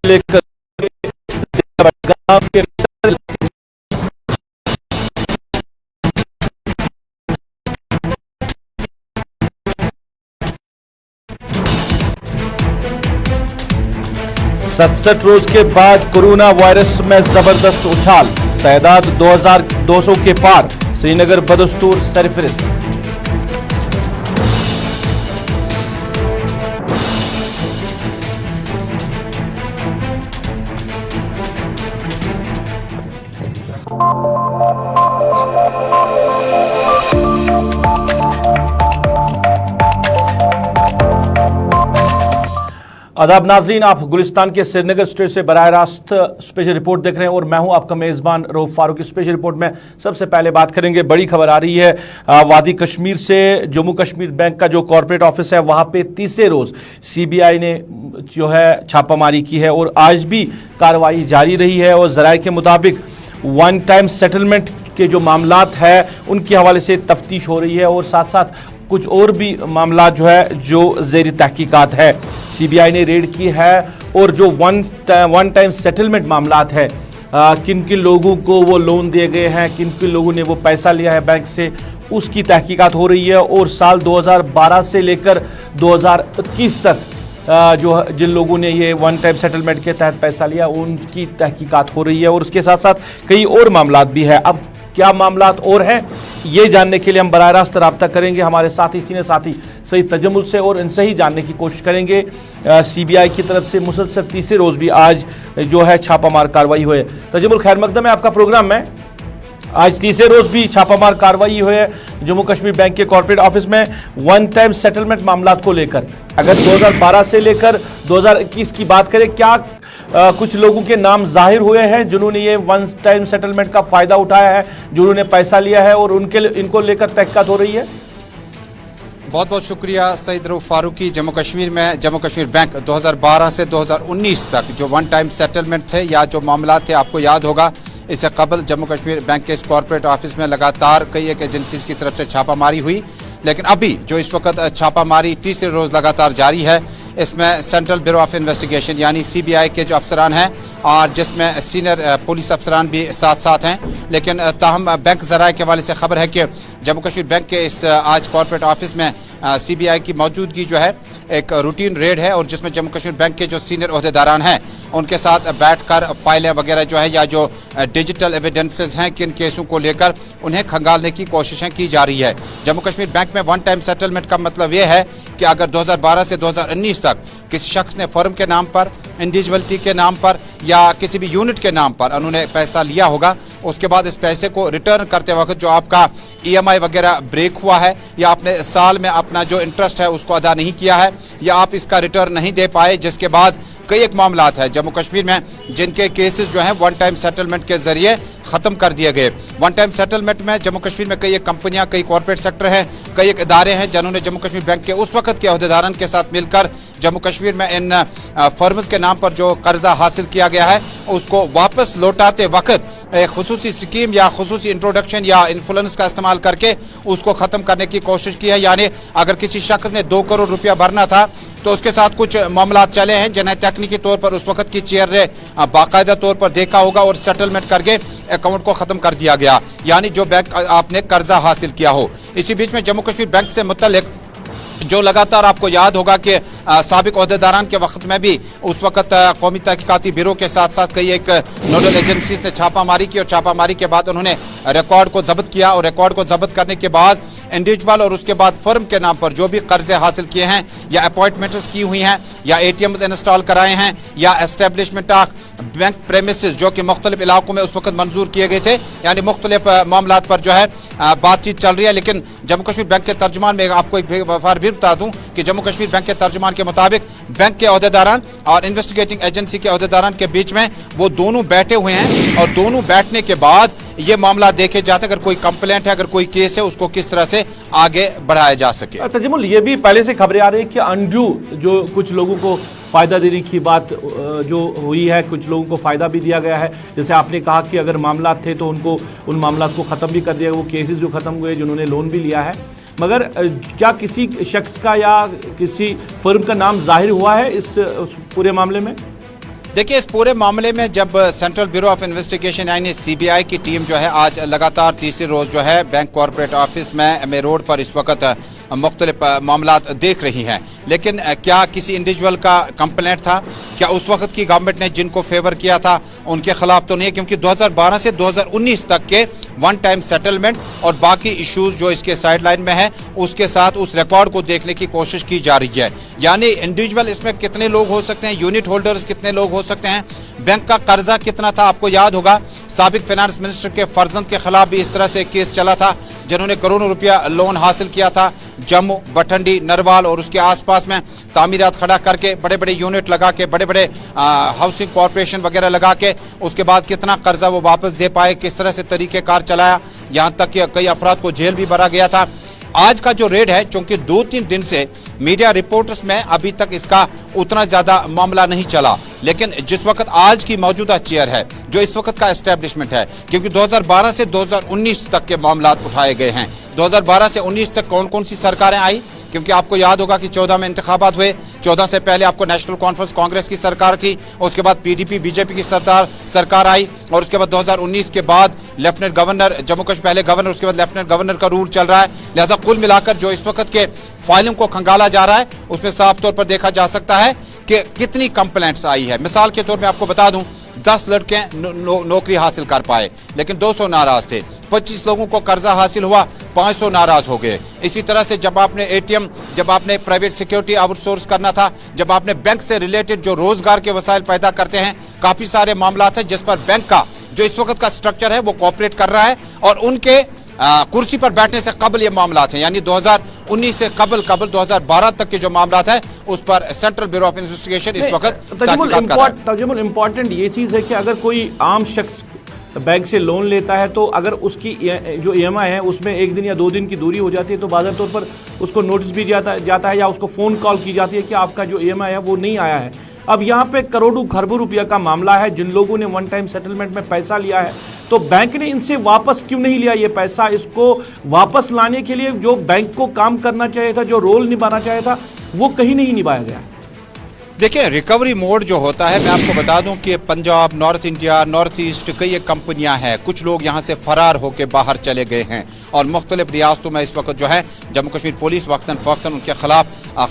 लेकर सड़सठ रोज के बाद कोरोना वायरस में जबरदस्त उछाल, तादाद 2200 के पार, श्रीनगर बदस्तूर सरफहरिस्त। आदाब नाजरीन, आप गुलिस्तान के श्रीनगर स्टेट से बराह रास्त स्पेशल रिपोर्ट देख रहे हैं और मैं हूं आपका मेजबान रऊफ फारूकी। स्पेशल रिपोर्ट में सबसे पहले बात करेंगे, बड़ी खबर आ रही है वादी कश्मीर से। जम्मू कश्मीर बैंक का जो कॉर्पोरेट ऑफिस है वहां पे तीसरे रोज सीबीआई ने जो है छापामारी की है और आज भी कार्रवाई जारी रही है और जराये के मुताबिक वन टाइम सेटलमेंट के जो मामलात है उनके हवाले से तफ्तीश हो रही है और साथ साथ कुछ और भी मामला जो है जो ज़ेरी तहकीकात है। सीबीआई ने रेड की है और जो वन टाइम सेटलमेंट मामलात है, किन किन लोगों को वो लोन दिए गए हैं, किन किन लोगों ने वो पैसा लिया है बैंक से, उसकी तहकीकात हो रही है। और साल 2012 से लेकर 2021 तक जो जिन लोगों ने ये वन टाइम सेटलमेंट के तहत पैसा लिया उनकी तहकीकात हो रही है और उसके साथ साथ कई और मामलात भी है। अब क्या मामलात और हैं ये जानने के लिए हम बराह रास्त रब्ता करेंगे हमारे साथी सीनियर साथी सईद तजम्मुल से और इनसे ही जानने की कोशिश करेंगे। सीबीआई की तरफ से मुसलसल तीसरे रोज भी आज जो है छापामार कार्रवाई हुई है। तजम्मुल, खैर मकदम है आपका प्रोग्राम में। आज तीसरे रोज भी छापामार कार्रवाई हुई है जम्मू कश्मीर बैंक के कॉर्पोरेट ऑफिस में वन टाइम सेटलमेंट मामलात को लेकर। अगर 2012 से लेकर 2021 की बात करें, क्या कुछ लोगों के नाम जाहिर हुए हैं जिन्होंने ये वन टाइम सेटलमेंट का फायदा उठाया है, जिन्होंने पैसा लिया है और इनको लेकर तहकीकात हो रही है? बहुत बहुत शुक्रिया सईद रऊफ फारूकी। जम्मू कश्मीर में जम्मू कश्मीर बैंक 2012 से 2019 तक जो वन टाइम सेटलमेंट थे या जो मामला थे, आपको याद होगा इससे कबल जम्मू कश्मीर बैंक के इस कॉर्पोरेट ऑफिस में लगातार कई एक एजेंसीज की तरफ से छापामारी हुई, लेकिन अभी जो इस वक्त छापामारी तीसरे रोज लगातार जारी है, इसमें सेंट्रल ब्यूरो ऑफ इन्वेस्टिगेशन यानी सीबीआई के जो अफसरान हैं और जिसमें सीनियर पुलिस अफसरान भी साथ साथ हैं, लेकिन ताहम बैंक ज़राए के हवाले से खबर है कि जम्मू कश्मीर बैंक के इस आज कॉर्पोरेट ऑफिस में सीबीआई की मौजूदगी जो है एक रूटीन रेड है और जिसमें जम्मू कश्मीर बैंक के जो सीनियर ओहदेदारान हैं उनके साथ बैठकर फाइलें वगैरह जो है या जो डिजिटल एविडेंसेस हैं किन केसों को लेकर उन्हें खंगालने की कोशिशें की जा रही है। जम्मू कश्मीर बैंक में वन टाइम सेटलमेंट का मतलब ये है कि अगर 2012 से 2019 तक किसी शख्स ने फर्म के नाम पर, इंडिविजुअलिटी के नाम पर या किसी भी यूनिट के नाम पर उन्होंने पैसा लिया होगा, उसके बाद इस पैसे को रिटर्न करते वक्त जो आपका ईएमआई वगैरह ब्रेक हुआ है या आपने साल में अपना जो इंटरेस्ट है उसको अदा नहीं किया है या आप इसका रिटर्न नहीं दे पाए, जिसके बाद कई एक मामलात है जम्मू कश्मीर में जिनके केसेस जो हैं वन टाइम सेटलमेंट के जरिए ख़त्म कर दिए गए। वन टाइम सेटलमेंट में जम्मू कश्मीर में कई एक कंपनियां, कई कॉर्पोरेट सेक्टर हैं, कई एक इदारे हैं जिन्होंने जम्मू कश्मीर बैंक के उस वक्त के अहदेदारन के साथ मिलकर जम्मू कश्मीर में इन फर्म्स के नाम पर जो कर्जा हासिल किया गया है उसको वापस लौटाते वक्त एक खुसूसी स्कीम या खुसूसी इंट्रोडक्शन या इन्फ्लुएंस का इस्तेमाल करके उसको ख़त्म करने की कोशिश की है। यानी अगर किसी शख्स ने 2 करोड़ रुपया भरना था तो उसके साथ कुछ मामला चले हैं जिन्हें तकनीकी तौर पर उस वक्त की चेयर ने बाकायदा तौर पर देखा होगा और सेटलमेंट करके अकाउंट को ख़त्म कर दिया गया, यानी जो बैंक आपने कर्जा हासिल किया हो। इसी बीच में जम्मू कश्मीर बैंक से मुतल्लिक जो लगातार आपको याद होगा कि साबिक ओहदेदारान के वक्त में भी उस वक्त कौमी तहकीकाती ब्यूरो के साथ साथ कई एक नोडल एजेंसीज ने छापामारी की और छापामारी के बाद उन्होंने रिकॉर्ड को जब्त किया और रिकॉर्ड को जब्त करने के बाद इंडिविजुअल और उसके बाद फर्म के नाम पर जो भी कर्जे हासिल किए हैं या अपॉइंटमेंट्स की हुई हैं या ATMs इंस्टॉल कराए हैं या एस्टेब्लिशमेंट ऑफ बैंक प्रेमिसेस जो कि मुख्तलिफ इलाकों में उस वक्त मंजूर किए गए थे, यानी मुख्तलिफ मामलात पर जो है बातचीत चल रही है। लेकिन जम्मू कश्मीर बैंक के तर्जुमान में आपको एक वफार भी बता दूं कि जम्मू कश्मीर बैंक के तर्जुमान के मुताबिक बैंक के अहदेदारान और इन्वेस्टिगेटिंग एजेंसी के अहदेदारान के बीच में वो दोनों बैठे हुए हैं और दोनों बैठने के बाद ये मामला देखे जाते हैं, अगर कोई कंप्लेंट है, अगर कोई केस है, उसको किस तरह से आगे बढ़ाया जा सके। तजिमुल, ये भी पहले से खबरें आ रही है कि अनड्यू जो कुछ लोगों को फायदा देने की बात जो हुई है, कुछ लोगों को फायदा भी दिया गया है। जैसे आपने कहा कि अगर मामला थे तो उनको उन मामला को खत्म भी कर दिया, वो केसेस जो खत्म हुए जिन्होंने लोन भी लिया है। मगर क्या किसी शख्स का या किसी फर्म का नाम जाहिर हुआ है इस पूरे मामले में? देखिए, इस पूरे मामले में जब सेंट्रल ब्यूरो ऑफ इन्वेस्टिगेशन यानी सीबीआई की टीम जो है आज लगातार तीसरे रोज जो है बैंक कॉर्पोरेट ऑफिस में एमए रोड पर इस वक्त मुख्तलिफ मामला देख रही हैं, लेकिन क्या किसी इंडिविजुअल का कंप्लेंट था? क्या उस वक्त की गवर्नमेंट ने जिनको फेवर किया था उनके खिलाफ तो नहीं है, क्योंकि 2012 से 2019 तक के वन टाइम सेटलमेंट और बाकी इश्यूज जो इसके साइडलाइन में है उसके साथ उस रिकॉर्ड को देखने की कोशिश की जा रही है। यानी इंडिविजुअल इसमें कितने लोग हो सकते हैं, यूनिट होल्डर्स कितने लोग हो सकते हैं, बैंक का कर्जा कितना था। आपको याद होगा साबिक फाइनेंस मिनिस्टर के फर्जंद के खिलाफ भी इस तरह से केस चला था, जिन्होंने करोड़ों रुपया लोन हासिल किया था जम्मू, बठंडी, नरवाल और उसके आसपास में तामीरात खड़ा करके, बड़े बड़े यूनिट लगा के, बड़े बड़े हाउसिंग कॉर्पोरेशन वगैरह लगा के, उसके बाद कितना कर्जा वो वापस दे पाए, किस तरह से तरीकेकार चलाया, यहाँ तक कि कई अफराद को जेल भी भरा गया था। आज का जो रेड है, चूंकि 2-3 दिन से मीडिया रिपोर्ट्स में अभी तक इसका उतना ज्यादा मामला नहीं चला, लेकिन जिस वक्त आज की मौजूदा चेयर है, जो इस वक्त का एस्टेब्लिशमेंट है, क्योंकि 2012 से 2019 तक के मामला उठाए गए हैं। 2012 से 19 तक कौन कौन सी सरकारें आई, क्योंकि आपको याद होगा कि 14 में इंतखाबात हुए, 14 से पहले आपको नेशनल कॉन्फ्रेंस कांग्रेस की सरकार थी, उसके बाद पीडीपी बीजेपी की सरकार आई, और उसके बाद 2019 के बाद लेफ्टिनेंट गवर्नर जम्मू कश्मीर, पहले गवर्नर उसके बाद लेफ्टिनेंट गवर्नर का रूल चल रहा है। लिहाजा कुल मिलाकर जो इस वक्त के फाइलिंग को खंगाला जा रहा है उसमें साफ तौर पर देखा जा सकता है कि कितनी कंप्लेंट्स आई है। मिसाल के तौर पर आपको बता दूं, 10 लड़के नौकरी हासिल कर पाए लेकिन 200 नाराज थे, 25 लोगों को कर्जा हासिल हुआ, 500 नाराज हो गए। इसी तरह से जब आपने एटीएम, जब आपने प्राइवेट सिक्योरिटी आउटसोर्स करना था, जब आपने बैंक से रिलेटेड जो रोजगार के वसाइल पैदा करते हैं, काफी सारे मामला थे जिस पर बैंक का जो इस वक्त का स्ट्रक्चर है वो कोऑपरेट कर रहा है, और उनके कुर्सी पर बैठने से कबल ये मामला थे, यानी 2019 से कबल 2012 तक के जो मामला है उस पर सेंट्रल ब्यूरो ऑफ इन्वेस्टिगेशन इस वक्त तहकीकात कर रहा है। इम्पोर्टेंट ये चीज है कि अगर कोई आम शख्स बैंक से लोन लेता है तो अगर उसकी जो ईएमआई है उसमें 1 दिन या 2 दिन की दूरी हो जाती है तो बाज़ार तौर पर उसको नोटिस भी जाता है या उसको फ़ोन कॉल की जाती है कि आपका जो ईएमआई है वो नहीं आया है। अब यहाँ पे करोड़ों खरबों रुपया का मामला है, जिन लोगों ने वन टाइम सेटलमेंट में पैसा लिया है तो बैंक ने इनसे वापस क्यों नहीं लिया ये पैसा? इसको वापस लाने के लिए जो बैंक को काम करना चाहिए था, जो रोल निभाना चाहिए था, वो कहीं नहीं निभाया गया। देखिए, रिकवरी मोड जो होता है, मैं आपको बता दूं कि Punjab, north India, north east कई कंपनियां हैं, कुछ लोग यहां से फरार होकर बाहर चले गए हैं और मुख्तलिफ रियासतों में इस वक्त जो है जम्मू कश्मीर पुलिस वक्तन फ़वक्तन उनके खिलाफ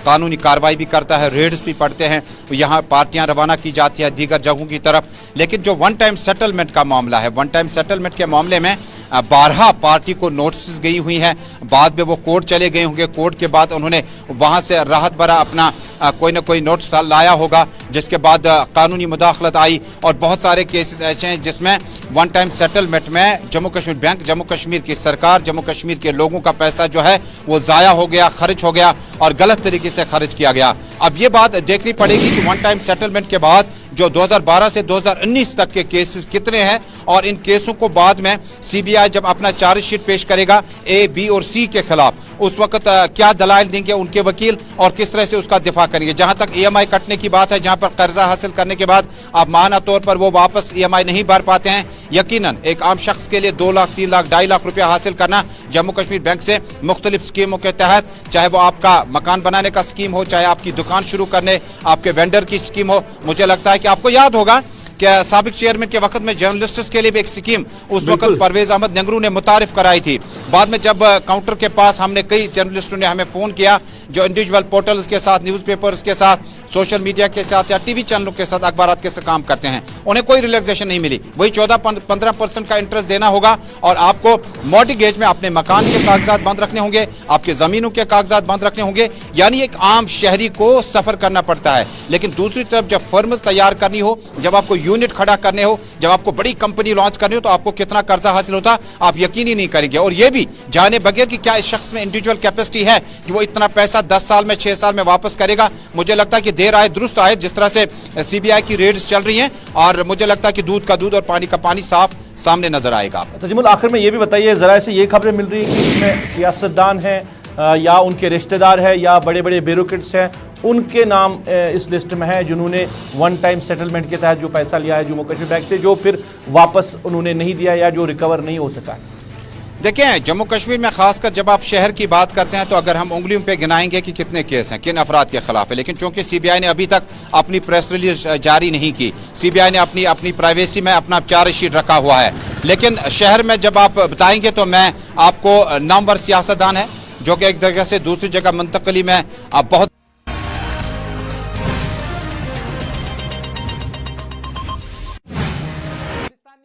कानूनी कार्रवाई भी करता है, रेड्स भी पड़ते हैं, यहाँ पार्टियां रवाना की जाती है दीगर जगहों की तरफ। लेकिन जो वन टाइम सेटलमेंट का मामला है, वन टाइम सेटलमेंट के मामले में 12 पार्टी को नोटिस गई हुई हैं, बाद में वो कोर्ट चले गए होंगे, कोर्ट के बाद उन्होंने वहां से राहत भरा अपना कोई ना कोई नोटिस लाया होगा, जिसके बाद कानूनी मुदाखलत आई और बहुत सारे केसेस ऐसे हैं जिसमें वन टाइम सेटलमेंट में जम्मू कश्मीर बैंक, जम्मू कश्मीर की सरकार, जम्मू कश्मीर के लोगों का पैसा जो है वो जाया हो गया, खर्च हो गया और गलत तरीके से खर्च किया गया। अब ये बात देखनी पड़ेगी कि वन टाइम सेटलमेंट के बाद जो 2012 से 2019 तक के केसेस कितने हैं और इन केसों को बाद में सीबीआई जब अपना चार्जशीट पेश करेगा ए, बी और सी के खिलाफ, उस वक्त क्या दलाइल देंगे उनके वकील और किस तरह से उसका दिफा करेंगे। जहां तक ईएमआई कटने की बात है, जहां पर कर्जा हासिल करने के बाद आप माना तौर पर वो वापस ईएमआई नहीं भर पाते हैं, यकीनन एक आम शख्स के लिए 2 लाख, 3 लाख, 2.5 लाख रुपया हासिल करना जम्मू कश्मीर बैंक से मुख्तलिफ स्कीमों के तहत, चाहे वो आपका मकान बनाने का स्कीम हो, चाहे आपकी दुकान शुरू करने आपके वेंडर की स्कीम हो। मुझे लगता है कि आपको याद होगा कि साबिक चेयरमैन के वक्त में जर्नलिस्ट्स के लिए भी एक स्कीम उस वक्त परवेज अहमद नेंगरू ने मुतारिफ कराई थी। बाद में जब काउंटर के पास हमने कई जर्नलिस्टों ने हमें फोन किया जो इंडिविजुअल पोर्टल्स के साथ, न्यूज़पेपर्स के साथ, सोशल मीडिया के साथ या टीवी चैनलों के साथ, अखबारात के साथ काम करते हैं, उन्हें कोई रिलैक्सेशन नहीं मिली। वही 14-15% का इंटरेस्ट देना होगा और आपको मॉर्टगेज में अपने मकान के कागजात बंद रखने होंगे, आपके जमीनों के कागजात बंद रखने होंगे। यानी एक आम शहरी को सफर करना पड़ता है। लेकिन दूसरी तरफ जब फर्म्स तैयार करनी हो, जब आपको यूनिट खड़ा करने हो, जब आपको बड़ी कंपनी लॉन्च करनी हो, तो आपको कितना कर्जा हासिल होता आप यकीन ही नहीं करेंगे। और यह भी जाने बगैर कि क्या इस शख्स में इंडिविजुअल कैपेसिटी है कि वो इतना पैसा 10 साल में, 6 साल में वापस करेगा। मुझे लगता है कि देर आए दुरुस्त आए, जिस तरह से सीबीआई की रेड्स चल रही हैं, और मुझे लगता है कि दूध का दूध और पानी का पानी साफ सामने नजर आएगा। तजीमुल, आखिर में ये भी बताइए, जरा से ये खबरें मिल रही है कि इसमें सियासतदान हैं या उनके रिश्तेदार हैं या बड़े बड़े ब्यूरोक्रेट्स हैं, उनके नाम इस लिस्ट में है जिन्होंने वन टाइम सेटलमेंट के तहत जो पैसा लिया है जम्मू कश्मीर बैंक से, जो फिर वापस उन्होंने नहीं दिया या जो रिकवर नहीं हो सका है। देखिए, जम्मू कश्मीर में खासकर जब आप शहर की बात करते हैं तो अगर हम उंगलियों पे गिनाएंगे कि कितने केस हैं, किन अफराद के खिलाफ है। लेकिन चूंकि सीबीआई ने अभी तक अपनी प्रेस रिलीज जारी नहीं की, सीबीआई ने अपनी प्राइवेसी में अपना चार्जशीट रखा हुआ है। लेकिन शहर में जब आप बताएंगे तो मैं आपको नामवर सियासतदान है जो कि एक जगह से दूसरी जगह मुंतकली में बहुत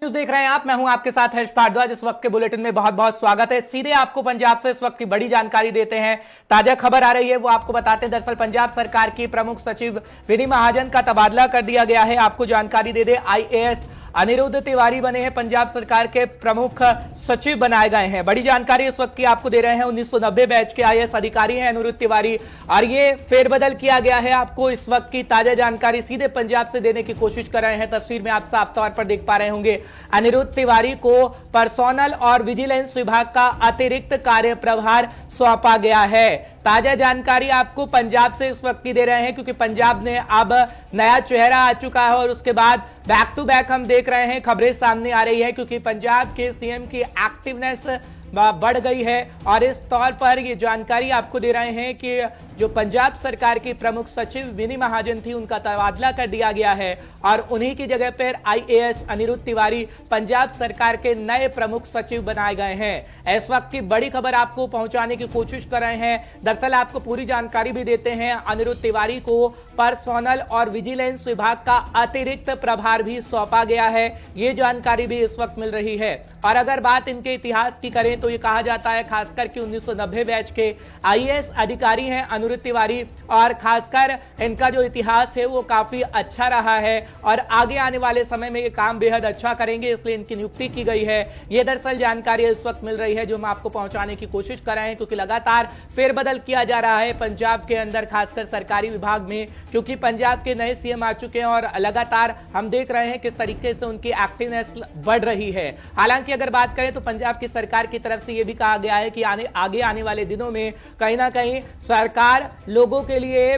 न्यूज़ देख रहे हैं आप। मैं हूं आपके साथ हर्ष भारद्वाज। इस वक्त के बुलेटिन में बहुत बहुत स्वागत है। सीधे आपको पंजाब से इस वक्त की बड़ी जानकारी देते हैं। ताजा खबर आ रही है वो आपको बताते हैं। दरअसल पंजाब सरकार की प्रमुख सचिव विनी महाजन का तबादला कर दिया गया है। आपको जानकारी दे दे, आईएएस अनिरुद्ध तिवारी बने हैं पंजाब सरकार के प्रमुख सचिव बनाए गए हैं। बड़ी जानकारी इस वक्त की आपको दे रहे हैं। 1990 बैच के आईएएस अधिकारी हैं अनिरुद्ध तिवारी, और ये फेरबदल किया गया है। आपको इस वक्त की ताजा जानकारी सीधे पंजाब से देने की कोशिश कर रहे हैं। तस्वीर में आप साफ तौर पर देख पा रहे होंगे, अनिरुद्ध तिवारी को पर्सोनल और विजिलेंस विभाग का अतिरिक्त कार्य प्रभार सौंपा गया है। ताजा जानकारी आपको पंजाब से इस वक्त की दे रहे हैं, क्योंकि पंजाब ने अब नया चेहरा आ चुका है और उसके बाद बैक टू बैक हम देख रहे हैं खबरें सामने आ रही है, क्योंकि पंजाब के सीएम की एक्टिवनेस बढ़ गई है। और इस तौर पर ये जानकारी आपको दे रहे हैं कि जो पंजाब सरकार की प्रमुख सचिव विनी महाजन थी, उनका तबादला कर दिया गया है और उन्हीं की जगह पर आईएएस अनिरुद्ध तिवारी पंजाब सरकार के नए प्रमुख सचिव बनाए गए हैं। इस वक्त की बड़ी खबर आपको पहुंचाने की कोशिश कर रहे हैं। दरअसल आपको पूरी जानकारी भी देते हैं। अनिरुद्ध तिवारी को पर्सोनल और विजिलेंस विभाग का अतिरिक्त प्रभार भी सौंपा गया है। ये जानकारी भी इस वक्त मिल रही है। और अगर बात इनके इतिहास की करें तो ये कहा जाता है खासकर कि 1990 बैच के आईएएस अधिकारी हैं अनिरुद्ध तिवारी, और खासकर इनका जो इतिहास है वो काफी अच्छा रहा है और आगे आने वाले समय में ये काम बेहद अच्छा करेंगे, इसलिए इनकी नियुक्ति की गई है। ये दरअसल जानकारी इस वक्त मिल रही है जो हम आपको पहुंचाने की कोशिश कर रहे हैं, क्योंकि लगातार फेरबदल किया जा रहा है पंजाब के अंदर, खासकर सरकारी विभाग में, क्योंकि पंजाब के नए सीएम आ चुके हैं और लगातार हम देख रहे हैं किस तरीके से उनकी एक्टिवनेस बढ़ रही है। हालांकि अगर बात करें तो पंजाब की सरकार की तरफ से यह भी कहा गया है कि आगे आने वाले दिनों में कहीं ना कहीं सरकार लोगों के लिए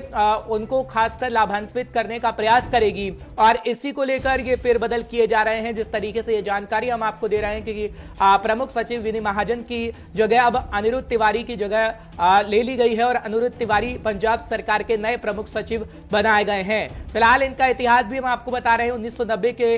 उनको खासकर लाभान्वित करने का प्रयास करेगी, और इसी को लेकर ये फेरबदल किए जा रहे हैं। जिस तरीके से ये जानकारी हम आपको दे रहे हैं कि प्रमुख सचिव विनी महाजन की जगह अब अनिरुद्ध तिवारी की जगह ले ली गई है और अनिरुद्ध तिवारी पंजाब सरकार के नए प्रमुख सचिव बनाए गए हैं। फिलहाल इनका इतिहास भी हम आपको बता रहे हैं। 1990 के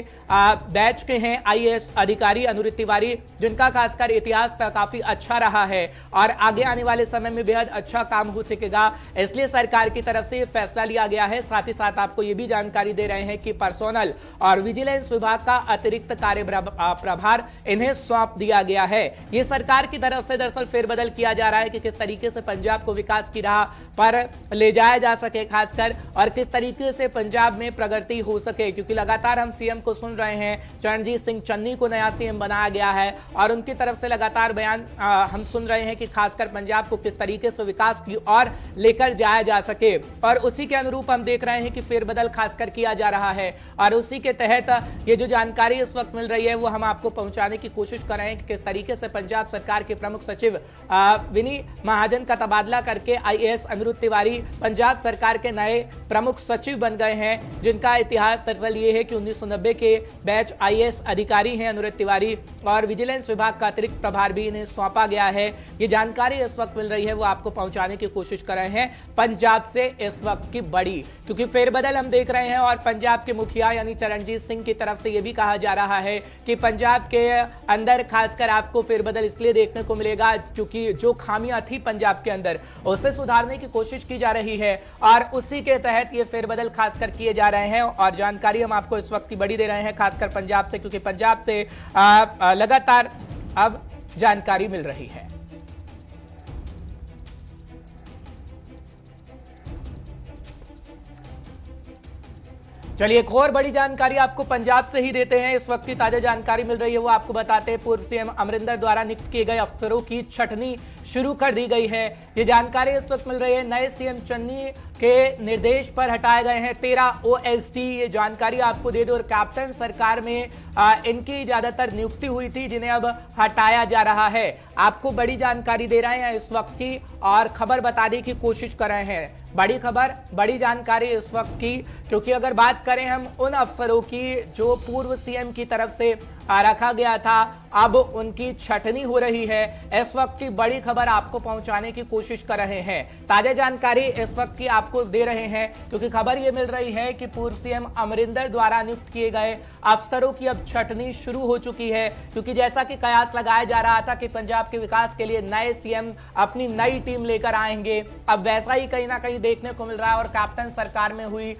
बैच के हैं आईएएस अधिकारी अनिरुद्ध तिवारी, जिनका खासकर इतिहास काफी अच्छा रहा है और आगे आने वाले समय में बेहद अच्छा काम हो सकेगा, इसलिए सरकार की तरफ से फैसला लिया गया है। साथ ही साथ आपको यह भी जानकारी दे रहे हैं कि पर्सोनल और विजिलेंस विभाग का अतिरिक्त कार्य प्रभार इन्हें सौंप दिया गया है। यह सरकार की तरफ से दरअसल फेरबदल किया जा रहा है कि किस तरीके से पंजाब को विकास की राह पर ले जाया जा सके खासकर, और किस तरीके से पंजाब में प्रगति हो सके, क्योंकि लगातार हम सीएम को सुन रहे हैं। चरणजीत सिंह चन्नी को नया सीएम बनाया गया है और उनकी तरफ से लगातार बयान हम सुन रहे हैं कि खासकर पंजाब को किस तरीके से विकास की ओर लेकर जाया जा सके, और उसी के अनुरूप हम देख रहे हैं कि फेरबदल खासकर किया जा रहा है। और उसी के तहत ये जो जानकारी इस वक्त मिल रही है वो हम आपको पहुंचाने की कोशिश कर रहे हैं कि किस तरीके से पंजाब सरकार के प्रमुख सचिव विनी महाजन का तबादला करके आईएएस अनिरुद्ध तिवारी पंजाब सरकार के नए प्रमुख सचिव बन गए हैं, जिनका इतिहास दरअसल ये है कि 1990 के बैच आईएएस अधिकारी हैं अनिरुद्ध तिवारी, और विजिलेंस विभाग का अतिरिक्त प्रभार भी इन्हें सौंपा गया है। ये जानकारी इस वक्त मिल रही है, वो आपको पहुंचाने की कोशिश कर रहे हैं पंजाब से इस वक्त की बड़ी, क्योंकि फेरबदल हम देख रहे हैं और पंजाब के मुखिया यानी चरणजीत सिंह की तरफ से यह भी कहा जा रहा है कि पंजाब के अंदर खासकर आपको फेरबदल इसलिए देखने को मिलेगा क्योंकि जो खामियां थी पंजाब के अंदर उसे सुधारने की कोशिश की जा रही है और उसी के तहत ये फेरबदल खासकर किए जा रहे हैं। और जानकारी हम आपको इस वक्त की बड़ी दे रहे हैं खासकर पंजाब से, क्योंकि पंजाब से लगातार अब जानकारी मिल रही है। चलिए एक और बड़ी जानकारी आपको पंजाब से ही देते हैं। इस वक्त की ताजा जानकारी मिल रही है, वो आपको बताते हैं पूर्व सीएम अमरिंदर द्वारा नियुक्त किए गए अफसरों की छटनी शुरू कर दी गई है। ये जानकारी इस वक्त मिल रही है। नए सीएम चन्नी के निर्देश पर हटाए गए हैं 13 OSD। ये जानकारी आपको दे दो। और कैप्टन सरकार में इनकी ज्यादातर नियुक्ति हुई थी जिन्हें अब हटाया जा रहा है। आपको बड़ी जानकारी दे रहे हैं इस वक्त की और खबर बताने की कोशिश कर रहे हैं। बड़ी खबर, बड़ी जानकारी इस वक्त की, क्योंकि अगर बात करें हम उन अफसरों की जो पूर्व सीएम की तरफ से रखा गया था, अब उनकी छटनी हो रही है। इस वक्त की बड़ी खबर आपको पहुंचाने की कोशिश कर रहे हैं। ताजा जानकारी इस वक्त की आपको दे रहे हैं, क्योंकि खबर यह मिल रही है कि पूर्व सीएम अमरिंदर द्वारा नियुक्त किए गए अफसरों की अब छटनी शुरू हो चुकी है। क्योंकि जैसा कि कयास लगाया जा रहा था कि पंजाब के विकास के लिए नए सीएम अपनी नई टीम लेकर आएंगे, अब वैसा ही कहीं ना कहीं देखने को मिल रहा है। और कैप्टन सरकार में हुई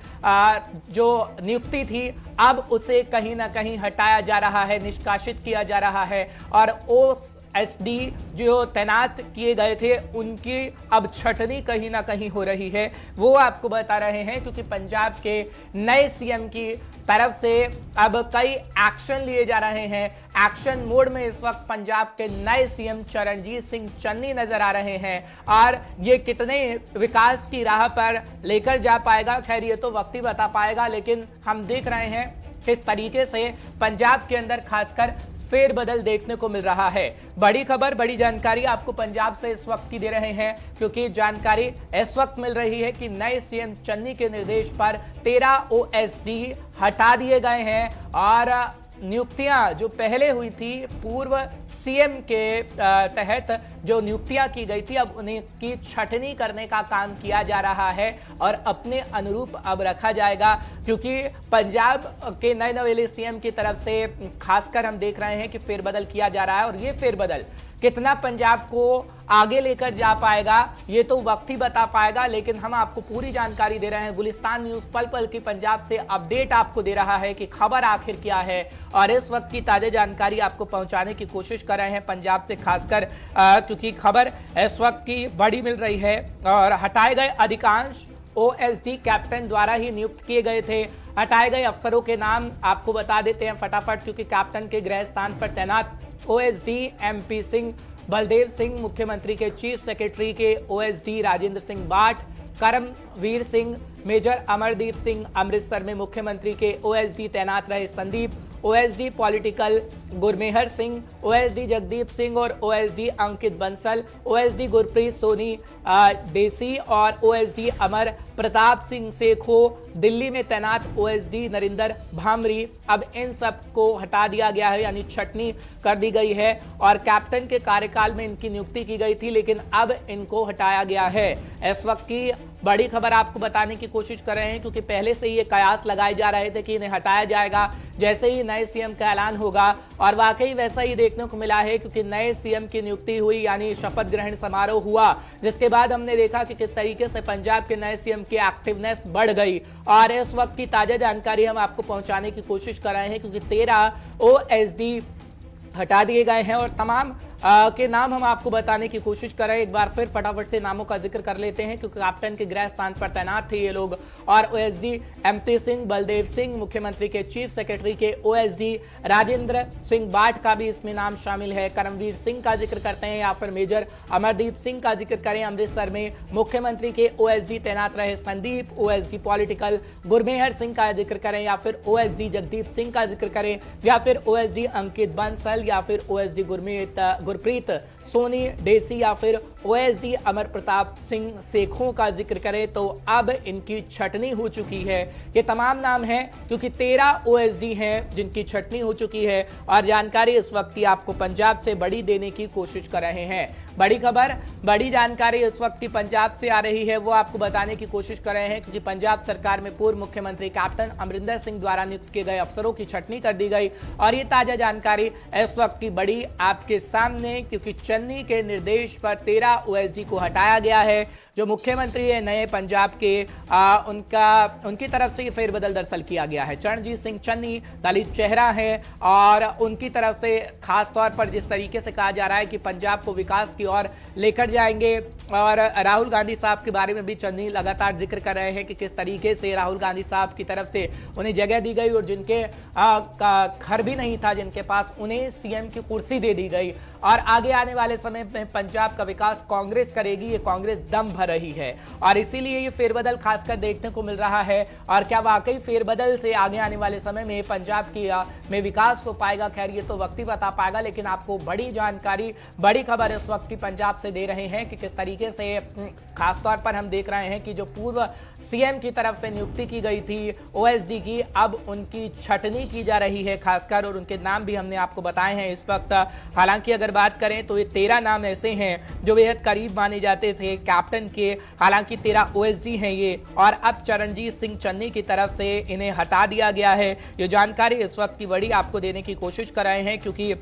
जो नियुक्ति थी, अब उसे कहीं ना कहीं हटाया जा रहा है, निष्कासित किया जा रहा है। और OSD जो तैनात किए गए थे उनकी अब छटनी कहीं ना कहीं हो रही है, वो आपको बता रहे हैं। क्योंकि पंजाब के नए सीएम की तरफ से अब कई एक्शन लिए जा रहे हैं। एक्शन मोड में इस वक्त पंजाब के नए सीएम चरणजीत सिंह चन्नी नजर आ रहे हैं और ये कितने विकास की राह पर लेकर जा पाएगा, खैर ये तो वक्त ही बता पाएगा। लेकिन हम देख रहे हैं किस तरीके से पंजाब के अंदर खासकर फेरबदल देखने को मिल रहा है। बड़ी खबर, बड़ी जानकारी आपको पंजाब से इस वक्त की दे रहे हैं, क्योंकि जानकारी इस वक्त मिल रही है कि नए सीएम चन्नी के निर्देश पर 13 OSD हटा दिए गए हैं और नियुक्तियां जो पहले हुई थी पूर्व सीएम के तहत जो नियुक्तियां की गई थी, अब उन्हें की छटनी करने का काम किया जा रहा है और अपने अनुरूप अब रखा जाएगा। क्योंकि पंजाब के नए नवेले सीएम की तरफ से खासकर हम देख रहे हैं कि फेरबदल किया जा रहा है और ये फेरबदल कितना पंजाब को आगे लेकर जा पाएगा ये तो वक्त ही बता पाएगा। लेकिन हम आपको पूरी जानकारी दे रहे हैं। गुलिस्तान न्यूज पल पल की पंजाब से अपडेट आपको दे रहा है कि खबर आखिर क्या है और इस वक्त की ताजा जानकारी आपको पहुंचाने की कोशिश कर रहे हैं पंजाब से खासकर, क्योंकि खबर इस वक्त की बड़ी मिल रही है। और हटाए गए अधिकांश OSD कैप्टन द्वारा ही नियुक्त किए गए थे। हटाए गए अफसरों के नाम आपको बता देते हैं फटाफट, क्योंकि कैप्टन के गृह स्थान पर तैनात OSD MP सिंह बलदेव सिंह, मुख्यमंत्री के चीफ सेक्रेटरी के OSD राजेंद्र सिंह बाठ, करमवीर सिंह, मेजर अमरदीप सिंह अमृतसर में मुख्यमंत्री के OSD तैनात रहे Sandeep, OSD political Gurmehar Singh, OSD Jagdeep Singh और OSD अंकित बंसल, OSD गुरप्रीत सोनी देसी और OSD अमर प्रताप सिंह सेखो, दिल्ली में तैनात OSD नरिंदर भामरी। अब इन सब को हटा दिया गया है, यानी छटनी कर दी गई है और कैप्टन के कार्यकाल में इनकी नियुक्ति की गई थी, लेकिन अब इनको हटाया गया है। इस वक्त की बड़ी खबर आपको बताने की कोशिश कर रहे हैं, क्योंकि पहले से ही ये कयास लगाए जा रहे थे कि इन्हें हटाया जाएगा जैसे ही नए सीएम का ऐलान होगा, और वाकई वैसा ही देखने को मिला है। क्योंकि नए सीएम की नियुक्ति हुई, यानी शपथ ग्रहण समारोह हुआ, जिसके बाद हमने देखा कि किस तरीके से पंजाब के नए सीएम की एक्टिवनेस बढ़ गई। और इस वक्त की ताजा जानकारी हम आपको पहुंचाने की कोशिश कर रहे हैं, क्योंकि 13 OSD हटा दिए गए हैं और तमाम के नाम हम आपको बताने की कोशिश कर रहे हैं। एक बार फिर फटाफट से नामों का जिक्र कर लेते हैं, क्योंकि कैप्टन के गृह स्थान पर तैनात थे ये लोग। और OSD MP सिंह बलदेव सिंह, मुख्यमंत्री के चीफ सेक्रेटरी के OSD राजेंद्र सिंह बाठ का भी इसमें नाम शामिल है। करमवीर सिंह का जिक्र करते हैं या फिर मेजर अमरदीप सिंह का जिक्र करें, अमृतसर में मुख्यमंत्री के OSD तैनात रहे संदीप, OSD पॉलिटिकल गुरमेहर सिंह का जिक्र करें या फिर OSD जगदीप सिंह का जिक्र करें या फिर OSD अंकित बंसल या फिर OSD गुरप्रीत सोनी डेसी या फिर ओएसडी अमर प्रताप सिंह सेखों का जिक्र करें तो अब इनकी छटनी हो चुकी है। ये तमाम नाम हैं क्योंकि 13 ओएसडी हैं जिनकी छटनी हो चुकी है और जानकारी इस वक्त की आपको पंजाब से बड़ी देने की कोशिश कर रहे हैं। बड़ी खबर, बड़ी जानकारी इस वक्त की पंजाब से आ रही है, वो आपको बताने की कोशिश कर रहे हैं क्योंकि पंजाब सरकार में पूर्व मुख्यमंत्री कैप्टन अमरिंदर सिंह द्वारा नियुक्त किए गए अफसरों की छटनी कर दी गई और ये ताजा जानकारी इस वक्त की बड़ी आपके सामने, क्योंकि चन्नी के निर्देश पर 13 ओएसडी को हटाया गया है। जो मुख्यमंत्री है नए पंजाब के उनकी तरफ से फेरबदल दरअसल किया गया है। चरणजीत सिंह चन्नी दलित चेहरा है और उनकी तरफ से खास तौर पर जिस तरीके से कहा जा रहा है कि पंजाब को विकास की ओर लेकर जाएंगे और राहुल गांधी साहब के बारे में भी चन्नी लगातार जिक्र कर रहे हैं कि किस तरीके से राहुल गांधी साहब की तरफ से उन्हें जगह दी गई और जिनके घर भी नहीं था जिनके पास, उन्हें सीएम की कुर्सी दे दी गई और आगे आने वाले समय में पंजाब का विकास कांग्रेस करेगी, ये कांग्रेस दम भर रही है और इसीलिए ये फेरबदल खासकर देखने को मिल रहा है। और क्या वाकई फेरबदल से आगे आने वाले समय में पंजाब की में विकास हो पाएगा, खैर ये तो वक्त ही बता पाएगा, लेकिन आपको बड़ी जानकारी, बड़ी खबर इस वक्त की पंजाब से दे रहे हैं कि किस तरीके से खासतौर पर हम देख रहे हैं कि जो पूर्व सीएम की तरफ से नियुक्ति की गई थी ओएसडी की, अब उनकी छटनी की जा रही है खासकर, और उनके नाम भी हमने आपको बताए हैं इस वक्त। हालांकि अगर बात करें तो ये 13 नाम ऐसे हैं जो बेहद करीब माने जाते थे कैप्टन के, हालांकि 13 ओएसडी हैं ये, और अब चरणजीत सिंह चन्नी की तरफ से इन्हें हटा दिया गया है। ये जानकारी इस वक्त की बड़ी आपको देने की कोशिश कर रहे हैं क्योंकि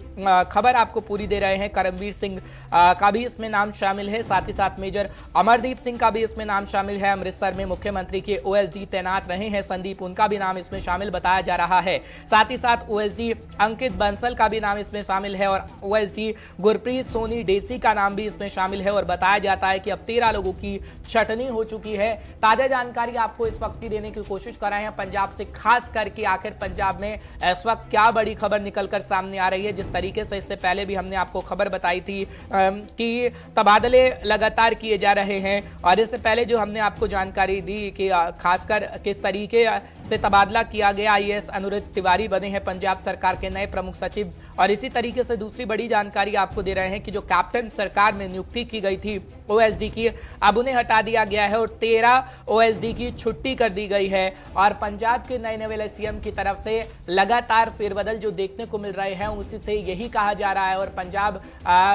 खबर आपको पूरी दे रहे हैं। करमवीर सिंह का भी इसमें नाम शामिल है, साथ ही साथ मेजर अमरदीप सिंह का भी इसमें नाम शामिल है। अमृतसर में मुख्यमंत्री के ओएसडी तैनात रहे हैं संदीप, उनका भी नाम इसमें शामिल बताया जा रहा है। साथ ही साथ ओएसडी अंकित बंसल का भी नाम इसमें शामिल है और ओएसडी गुरप्रीत सोनी डेसी का नाम भी इसमें शामिल है और बताया जाता है कि अब 13 लोगों की छटनी हो चुकी है। ताजा जानकारी आपको इस वक्त की देने की कोशिश कर रहे हैं पंजाब से, खास करके आखिर पंजाब में इस वक्त क्या बड़ी खबर निकलकर सामने आ रही है। जिस तरीके से इससे पहले भी हमने आपको खबर बताई थी कि तबादले लगातार किए जा रहे हैं और इससे पहले जो हमने आपको जानकारी दी कि खासकर किस तरीके से तबादला किया गया, आईएएस अनुरुद्ध तिवारी बने हैं पंजाब सरकार के नए प्रमुख सचिव। और इसी तरीके से दूसरी बड़ी जानकारी आपको दे रहे हैं कि जो कैप्टन सरकार में नियुक्ति की गई थी ओएसडी की, अब उन्हें हटा दिया गया है और 13 ओएसडी की छुट्टी कर दी गई है। और पंजाब के नए नवेले सीएम की तरफ से लगातार फेरबदल जो देखने को मिल रहे हैं उसी से यही कहा जा रहा है और पंजाब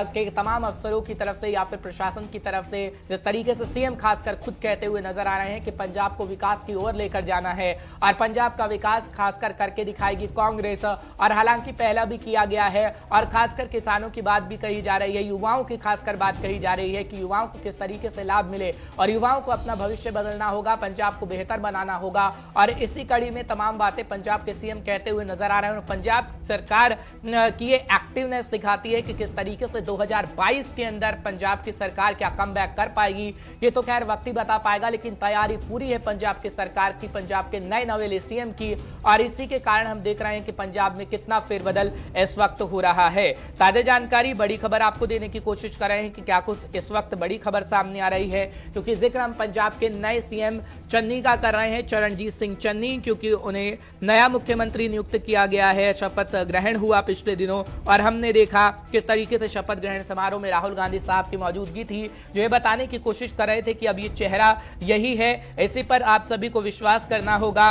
के तमाम अफसरों की तरफ से या फिर प्रशासन की तरफ से जिस तरीके से सीएम खासकर खुद कहते हुए नजर आ रहे हैं कि पंजाब को विकास की ओर लेकर जाना है और पंजाब का विकास खासकर करके दिखाएगी कांग्रेस। और हालांकि पहला भी किया गया है और खासकर किसानों की बात भी कही जा रही है, युवाओं की खासकर बात कही जा रही है कि युवाओं को किस तरीके से लाभ मिले और युवाओं को अपना भविष्य बदलना होगा, पंजाब को बेहतर बनाना होगा। और इसी कड़ी में तमाम बातें पंजाब के सीएम कहते हुए नजर आ रहे हैं और पंजाब सरकार की ये एक्टिवनेस दिखाती है कि किस तरीके से 2022 के अंदर पंजाब की सरकार क्या कमबैक कर पाएगी, ये तो खैर वक्त ही बता पाएगा, लेकिन तैयारी पूरी है पंजाब की सरकार की, पंजाब के नए नवेले सीएम की। और इसी के कारण हम देख रहे हैं कि पंजाब में कितना फेरबदल इस वक्त हो रहा है। ताजा जानकारी, बड़ी खबर आपको देने की कोशिश कर रहे हैं कि क्या कुछ इस वक्त बड़ी खबर सामने आ रही है, क्योंकि जिक्र हम पंजाब के नए सीएम चन्नी का कर रहे हैं, चरणजीत सिंह चन्नी, क्योंकि उन्हें नया मुख्यमंत्री नियुक्त किया गया है। शपथ ग्रहण हुआ पिछले दिनों और हमने देखा किस तरीके से शपथ ग्रहण समारोह में राहुल गांधी साहब की मौजूदगी थी, जो ये बताने की कोशिश कर रहे थे कि अब ये चेहरा यही है, इसी पर आप सभी को विश्वास करना होगा।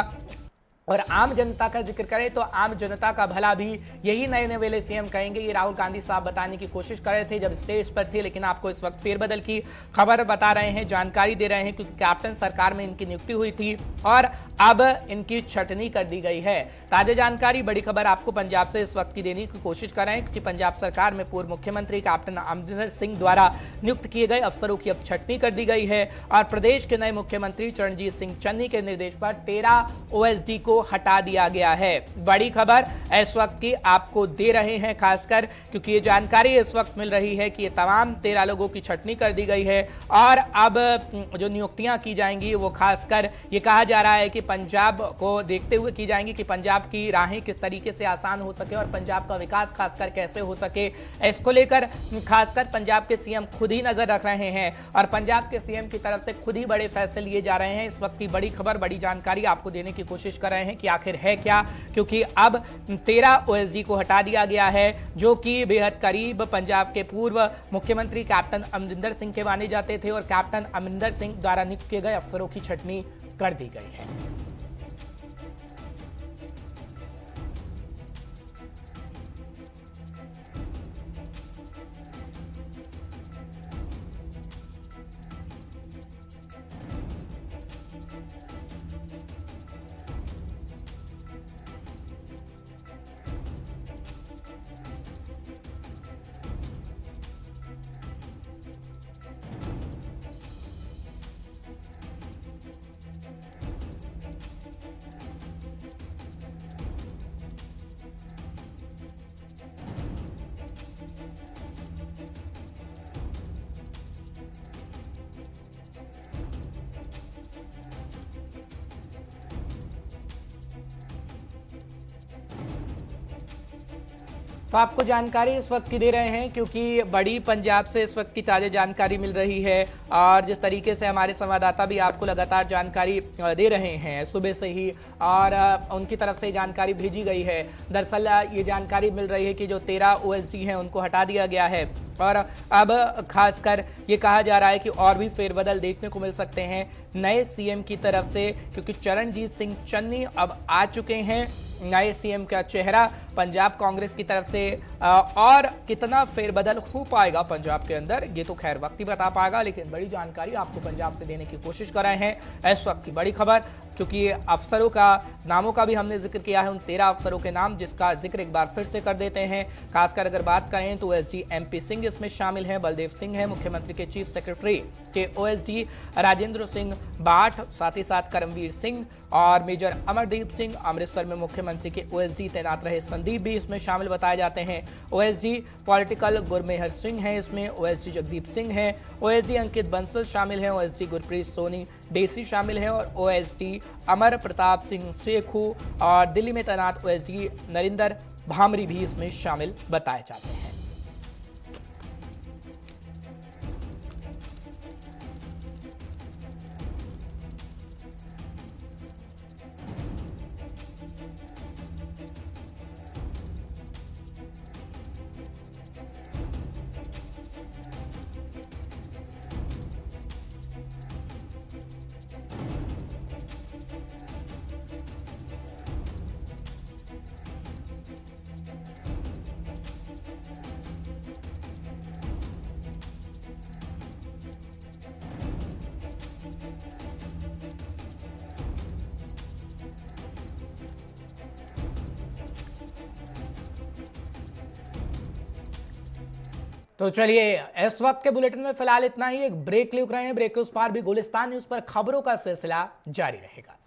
और आम जनता का जिक्र करें तो आम जनता का भला भी यही नए नवेले सीएम कहेंगे, ये राहुल गांधी साहब बताने की कोशिश कर रहे थे जब स्टेज पर थे, लेकिन आपको इस वक्त फेरबदल की खबर बता रहे हैं, जानकारी दे रहे हैं क्योंकि कैप्टन सरकार में इनकी नियुक्ति हुई थी और अब इनकी छटनी कर दी गई है। ताजा जानकारी, बड़ी खबर आपको पंजाब से इस वक्त की देने की कोशिश कर रहे हैं क्योंकि पंजाब सरकार में पूर्व मुख्यमंत्री कैप्टन अमरिंदर सिंह द्वारा नियुक्त किए गए अफसरों की अब छटनी कर दी गई है और प्रदेश के नए मुख्यमंत्री चरणजीत सिंह चन्नी के निर्देश पर 13 ओएसडी को हटा दिया गया है। बड़ी खबर इस वक्त की आपको दे रहे हैं, खासकर क्योंकि ये जानकारी इस वक्त मिल रही है कि ये तमाम 13 लोगों की छटनी कर दी गई है और अब जो नियुक्तियां की जाएंगी वो खासकर ये कहा जा रहा है कि पंजाब को देखते हुए की जाएंगी कि पंजाब की राहें किस तरीके से आसान हो सके और पंजाब का विकास खासकर कैसे हो सके। इसको लेकर खासकर पंजाब के सीएम खुद ही नजर रख रहे हैं और पंजाब के सीएम की तरफ से खुद ही बड़े फैसले लिए जा रहे हैं। इस वक्त की बड़ी खबर, बड़ी जानकारी आपको देने की कोशिश कर रहे हैं कि आखिर है क्या, क्योंकि अब 13 ओएसडी को हटा दिया गया है, जो कि बेहद करीब पंजाब के पूर्व मुख्यमंत्री कैप्टन अमरिंदर सिंह के माने जाते थे और कैप्टन अमरिंदर सिंह द्वारा नियुक्त किए गए अफसरों की छंटनी कर दी गई है। तो आपको जानकारी इस वक्त की दे रहे हैं, क्योंकि बड़ी पंजाब से इस वक्त की ताज़ा जानकारी मिल रही है और जिस तरीके से हमारे संवाददाता भी आपको लगातार जानकारी दे रहे हैं सुबह से ही, और उनकी तरफ से जानकारी भेजी गई है। दरअसल ये जानकारी मिल रही है कि जो 13 ओएसडी हैं उनको हटा दिया गया है और अब खासकर ये कहा जा रहा है कि और भी फेरबदल देखने को मिल सकते हैं नए सीएम की तरफ से, क्योंकि चरणजीत सिंह चन्नी अब आ चुके हैं नए सीएम का चेहरा पंजाब कांग्रेस की तरफ से। और कितना फेरबदल हो पाएगा पंजाब के अंदर, ये तो खैर वक्त ही बता पाएगा, लेकिन बड़ी जानकारी आपको पंजाब से देने की कोशिश कर रहे हैं इस वक्त की बड़ी खबर, क्योंकि अफसरों का नामों का भी हमने जिक्र किया है, उन 13 अफसरों के नाम जिसका जिक्र एक बार फिर से कर देते हैं। खासकर अगर बात करें तो ओएसडी एमपी सिंह इसमें शामिल हैं, बलदेव सिंह है मुख्यमंत्री के चीफ सेक्रेटरी के ओएसडी, राजेंद्र सिंह बाठ, साथ ही साथ करमवीर सिंह और मेजर अमरदीप सिंह। अमृतसर में मुख्यमंत्री के ओएसडी तैनात रहे संदीप भी इसमें शामिल बताए जाते हैं। ओएसडी पॉलिटिकल गुरमेहर सिंह है इसमें, ओएसडी जगदीप सिंह है, ओएसडी अंकित बंसल शामिल है, ओएसडी गुरप्रीत सोनी डेसी शामिल है और ओएसडी अमर प्रताप सिंह सेखू और दिल्ली में तैनात ओएसडी नरिंदर भामरी भी इसमें शामिल बताए जाते हैं। तो चलिए इस वक्त के बुलेटिन में फिलहाल इतना ही। एक ब्रेक ले रहे हैं, ब्रेक के उस पार भी गुलिस्तान न्यूज पर खबरों का सिलसिला जारी रहेगा।